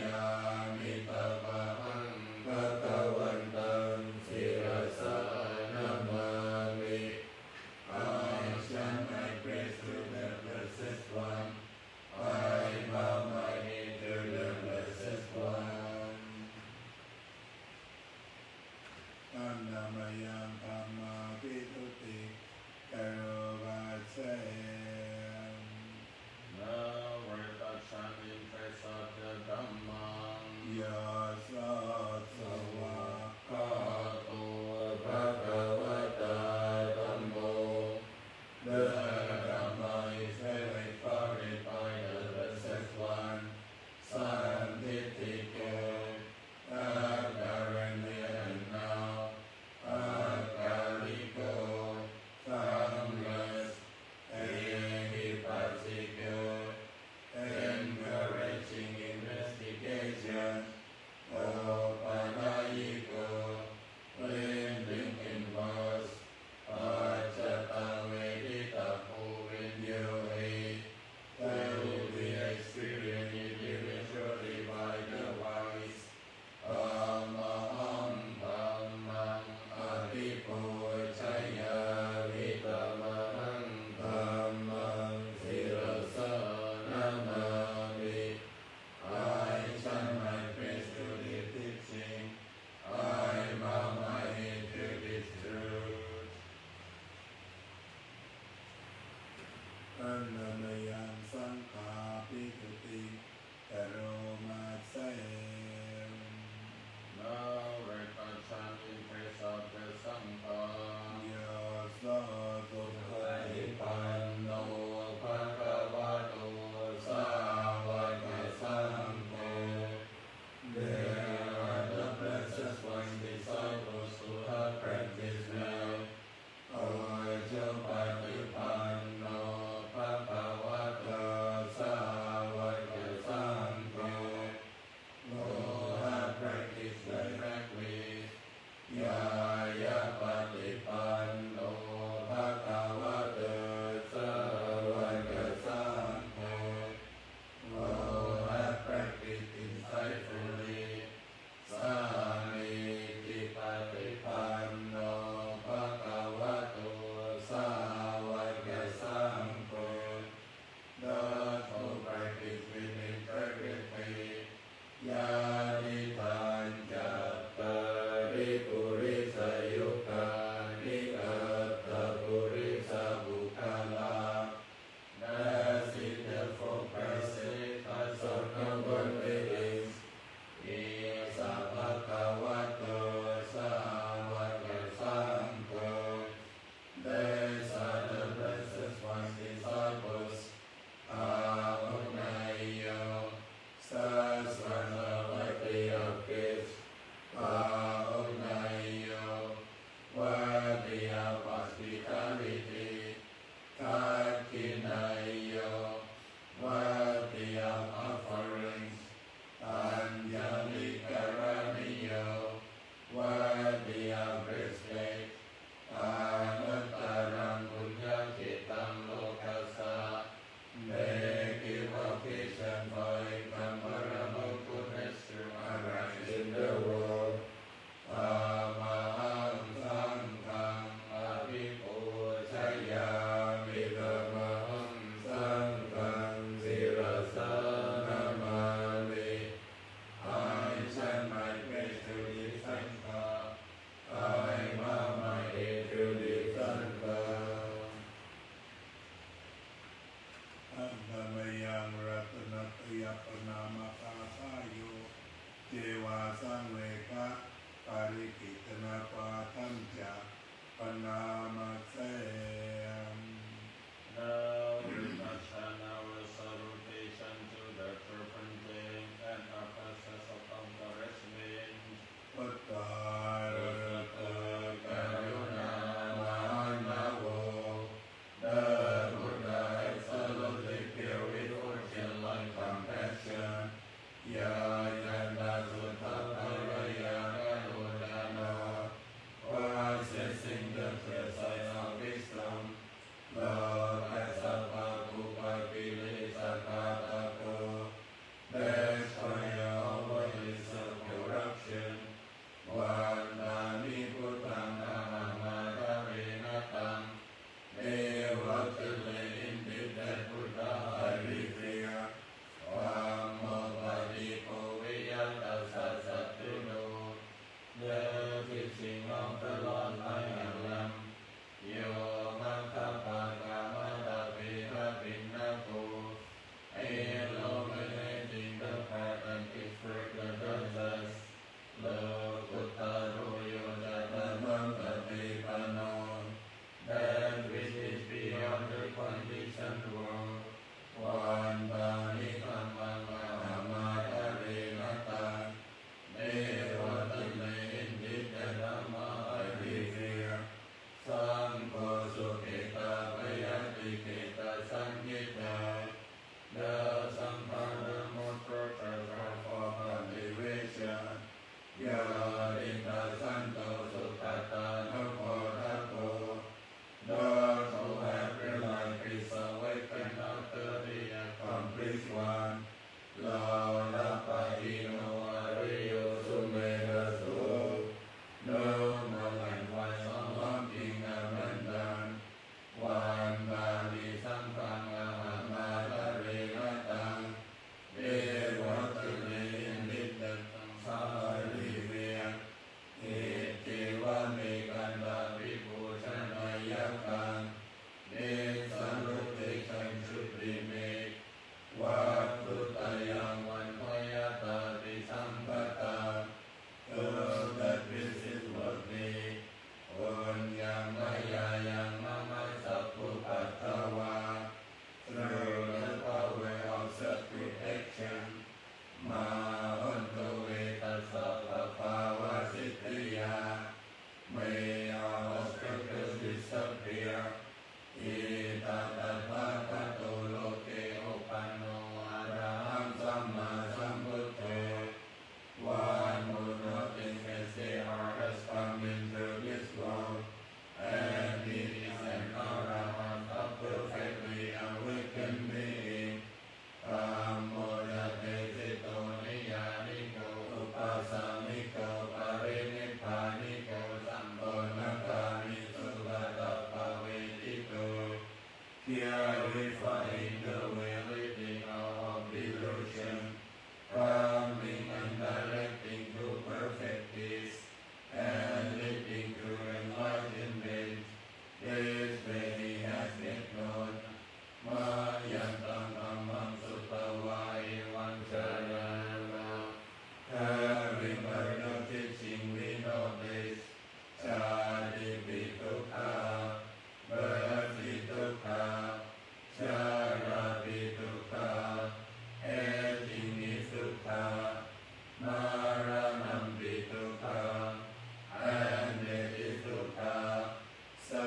ยามิตวะหังภะคะวันตังศิรสานามามิ I shine my praise to the blessed one. I bow my knee to the blessed one. อันนามยังธรรมาภิทุติกโรวัสเส The reduction in face of the Dhamma ลาลัปปะอิโนอริโยสุเมรโสโนมังคันวันสมัมปิงอมันตังวันบาลีสัมปังอาหามาลาเรนะตังเอวัตเนนิตตังสาลิเวเอเจวะเมกันดาวิภูชนายกังเนสันลุเตชันชุติเมวัตถุตยังวันพยตาติสัมปตาเอตัดวิสิตวัตติโอนยังมายายังมะมัสสัพพุปัตตวา through the power of self-protection มาอันโตเวตัสสะภะภาวะสิทธิยา may all obstacles disappear อิตัตถะภะโตโลเกอุปันโนอะระหังสัมมาสัมพุทโธ one who nothing as they are has come into this world and he is an arahant a perfectly awakened being ธรรมโมยะเตสิโตนิยานิโกอุปัสสมิโกปรินิพพานิโกสัมโพนักามิสุขตปะเวทิโก purifying the way living out of delusion calming and directing to perfect peace and leading to enlightenment this way he has made known มายันตังธัมมังสุตวาเอวังชรณะ having heard of teaching we know this ชาติปิทุกขาbirthปิทุกขาชาราปิทุกขา aging is ทุกขา maranam ปิทุกขา and death is ทุกขา so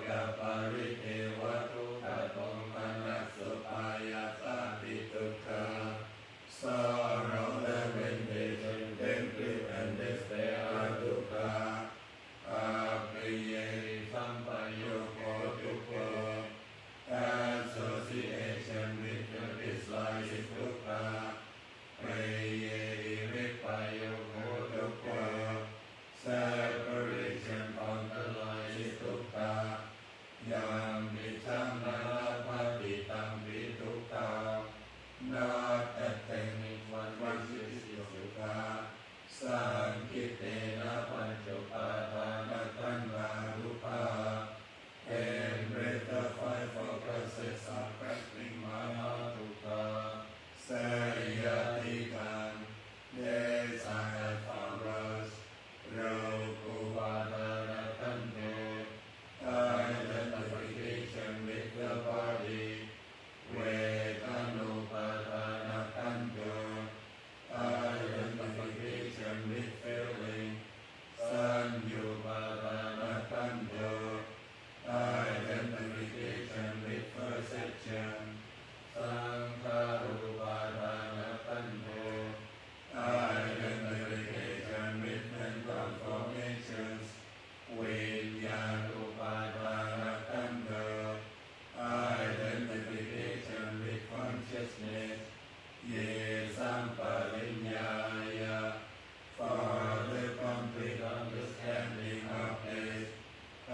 กัปปาริเทวทุกขโทมนัสสุปายาสาปิทุกขา sorrow lamentation then grief and despair are ทุกขา อาปิเยสัมปโยโคทุกโข association with the dislike is ทุกขาเปเยวิปโยโคทุกโข separation from the light is ทุกขายังมิชังนาภาติตังวิทุกขา not attaining one which is ทุกขาสังคิเตนะปัญจุปาทานขันธ์วารุปา and breath the five focuses of grasping maya dukkha สยติกันthis I have found us เราภูวาทานขันโต identification with the body เวทนุปาทานขันโต identification with feeling สัญญูปาทานขันโต identification with perception สังขารูปาทานขันโต identification with mental formations วิญญาณูปาทานขันโต identification with consciousness เยสัมปริญญายะ for the complete understanding of this ป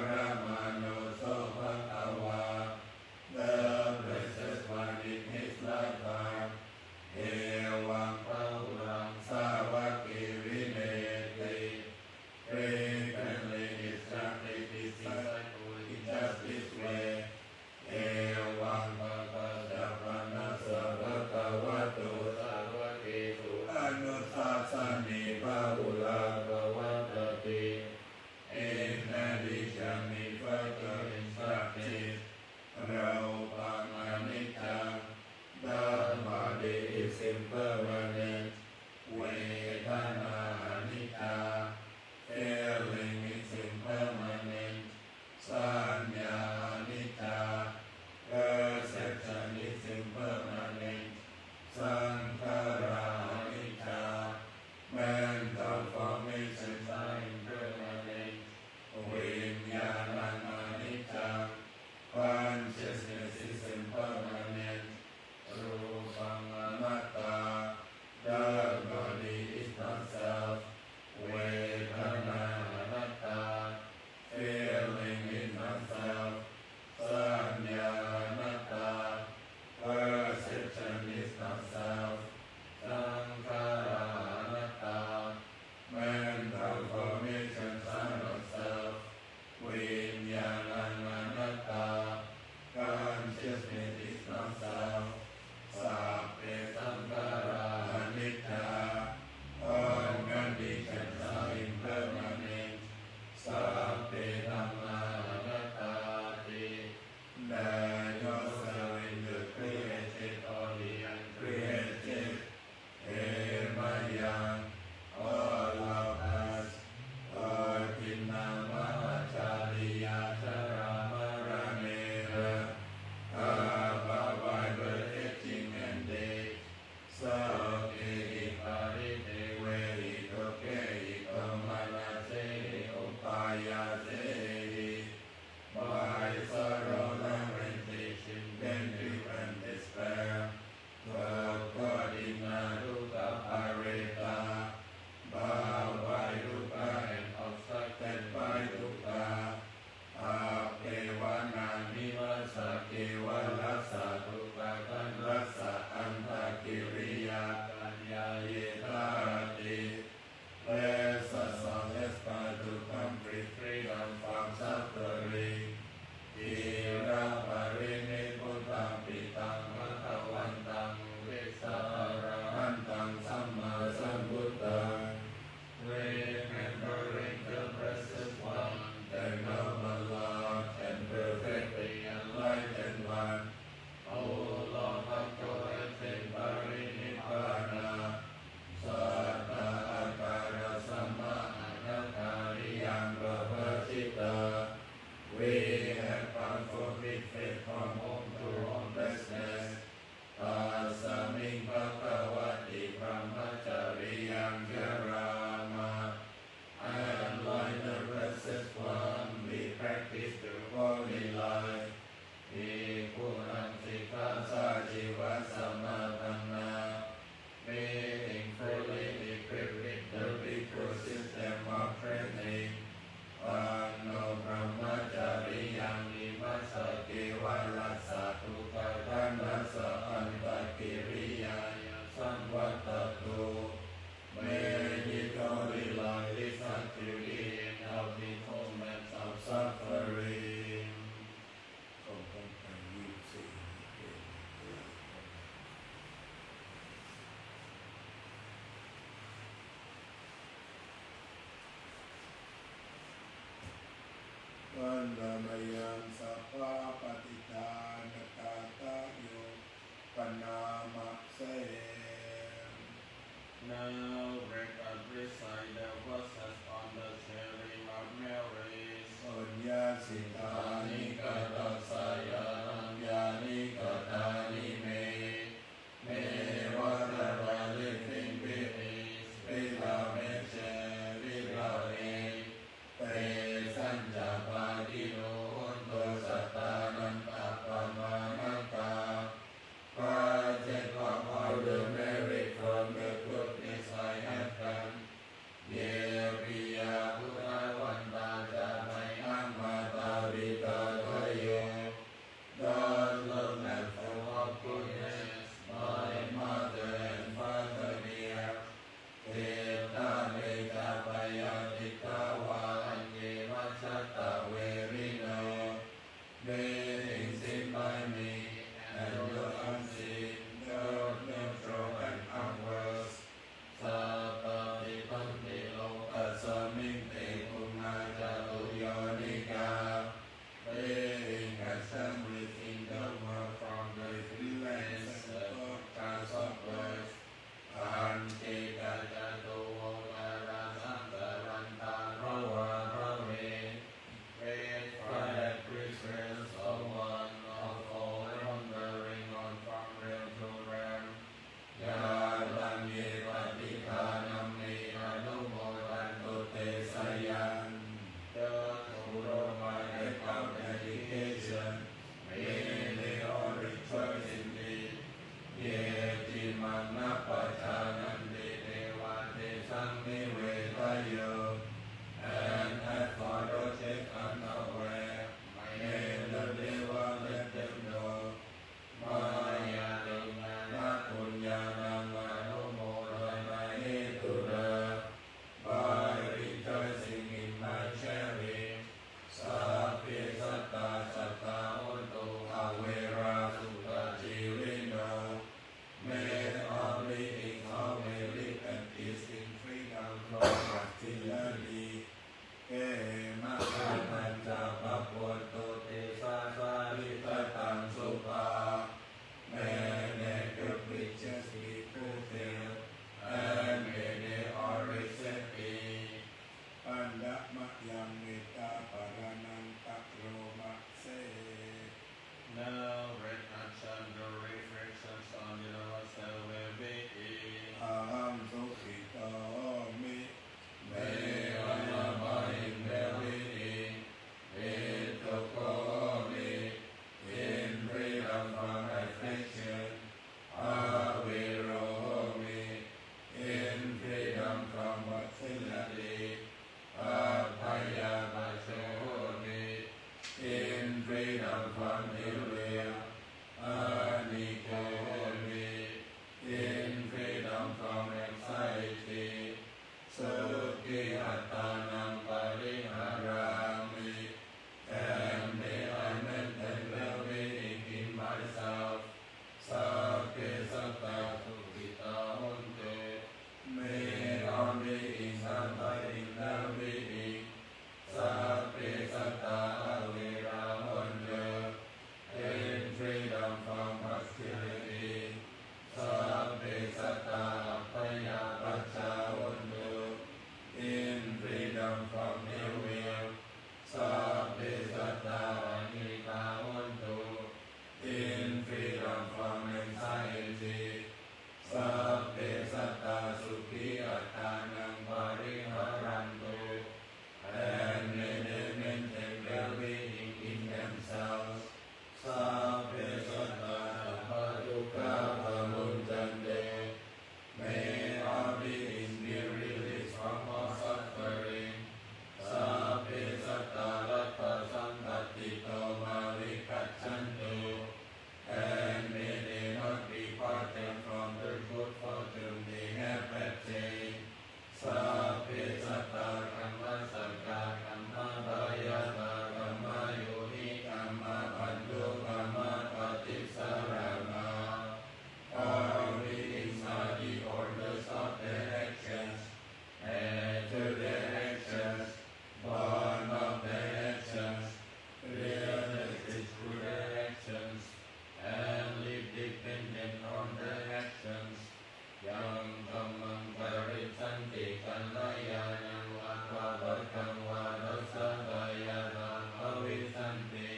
รมาโนโสภควา the blessed one in his lifetime เอวังพหุลังสาวกิวิเนติ frequently instructed his disciples in just this way เอวังภะคะสะพะนะสะภะคะวะโตสาวกสุอนุสาสนิภะหุลังภวัตติ in addition he further instructed เราปังอนิจจัง the body is impermanent เวทนาอนิจจา feeling is impermanent สัญญาอนิจจา perception is impermanent สังขาราอนิจจา mental formations are impermanent วิญญาณังอนิจจัง consciousness is impermanent รูปังอนัต all conditions are impermanent, sape dhamma anattati. That your surrender created or the uncreated, Emayang, all of us, all Kinnamacharya Charamaranera, by birth, aging and death, so parite veritoke ikamanase upayase, by sorrow, lamentation, then grief and despair, according to the parita, bound by dukkha and obstructed by dukkha, apevana nivasa kevalasa dukkha kanrasa antakiriya kanyayetati. Bless us all, let's try to complete freedom from suffering. Ira parini buddham pitam bhagavantam visarahantam samma sambuddham. Remembering the precious one, the noble Lord and perfectly enlightened one, O Lord of joy and parinibbana, Satta akara samma anakariyam pravasita. We have come for faith from home to homelessness. Asaming bhagavati brahmachariyam jarama. And like the blessed one, we practice the holy life. Ikuram sikasa jiva samadhana. Being fully equipped with the ritual system of training. Ano brahmachariyam nimasa kevalasa tukadhanasa antakiriyaya samvatatu. May it only like this until the end of the moments of suffering. วันดามยังสัพพะปฏิทานกาตะโยปนามะเส Now break and recite the verses on the sharing of Mary's. สัญญาสิทานิกตัสสยานัญญานิกตานิเมเมวัตวะลิปิงปิปิลาเมเชวิลาเอเตสัญญาปาดิโนนโตสัตตานันตปะมานัตตา Project of all the merit from the goodness I have done. Yeviya Buddha Vanda Jamai Amata Vita Tayo สัตตาพยาปัจจาวันตุ in freedom from evil สัพเพสัตตานิกาวันตุ in freedom from anxiety สัพเพสัตตาสุขีอัตตานังปริหารันตุ and may they maintain well-being in themselves สัพเพสัตตาสัพพะทุกขาภมุญจันเต may all beings be released from all suffering สัพเพสัตตารัตถสัมปติโตมาวิคัจฉันตุ and may they not depart from the good fortune they have attained สัพเพสัตตาคัมมัสสกาคัมมาบายาตาคัมมาโยนิคัมมาปันโตคัมมาปฏิสารณา all beings are the orders of their actions and to their actions born of their actions realized through their actions and live dependent on their actions ยังธัมมังปริสันติกัลยาณังวัฏฏะวัฏังวารัสสะกายานังภวิสันติ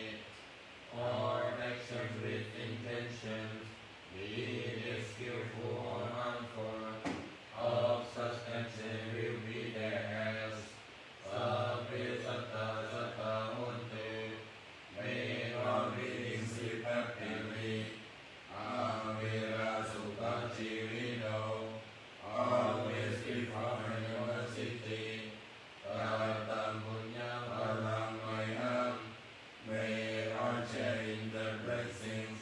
all actions with intentions be they skillful or harmful of such actions will be their heirs สัพเพสัตตาสัตตาโหนตุ may all beings live happily อาเวราสุขชีวิโน always be from university ตาตัมปุญญาพลังไมหัง may all share in the blessings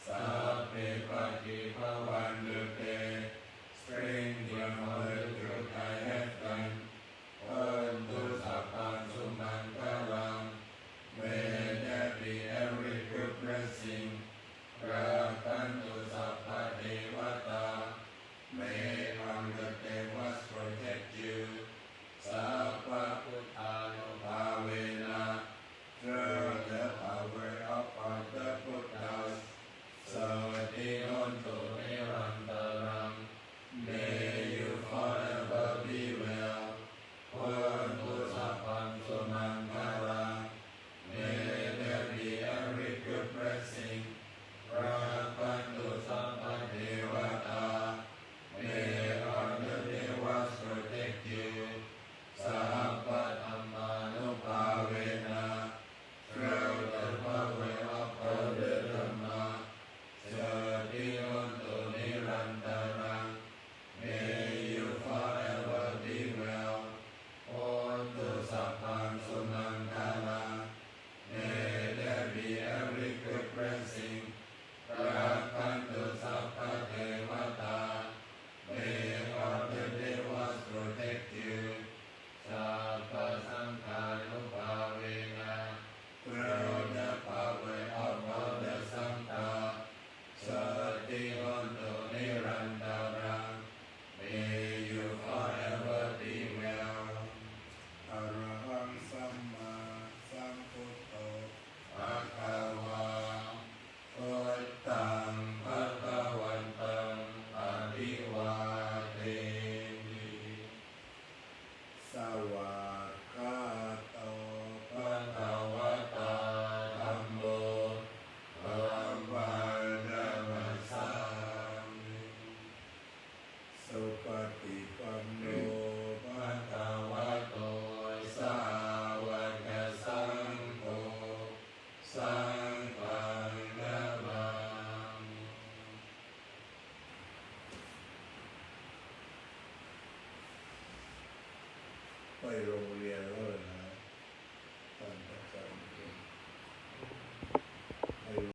สัพเพปฏิภาวันตุเต strengthen all the good I have done อันตุสัพพังสุมังคลัง may there be every good blessing รักขันตุสัพพะเทวตา may all the devas protect you สัพพะพุทธานุภาเวนะ through the power of all the Buddhas สวัสดิโนตุนิรันตรัง may you forever be well อันตุสัพพังสุมังคลัง may there be every good blessing รักขันตุสัพพะเทวตา may all the devas protect you สัพพะธัมมานุภาเวนะ through the power of all the Dhamma สวัสดิโนตุนิรันตรัง may you forever be well อันตุสัพพังสุมังคลัง may there be every good blessing รักขันตุสัพพะเทวตา may all the devas protect you สัพพะสังฆานุภาเวนะ through the power of all the Sangha สัตติโหนตุนิรันตรัง may you forever be well อะระหังสัมมาสัมพุทโธภะคะวะพุทธังภะคะวันตังอะภิวาเทมิ สวากขาโตภะคะวะตาธัมโมธัมมังนัมสสามิ สุปฏิปันโนภะคะวะโตสาวกสังโฆสังฆังนะมามิ ไปโรง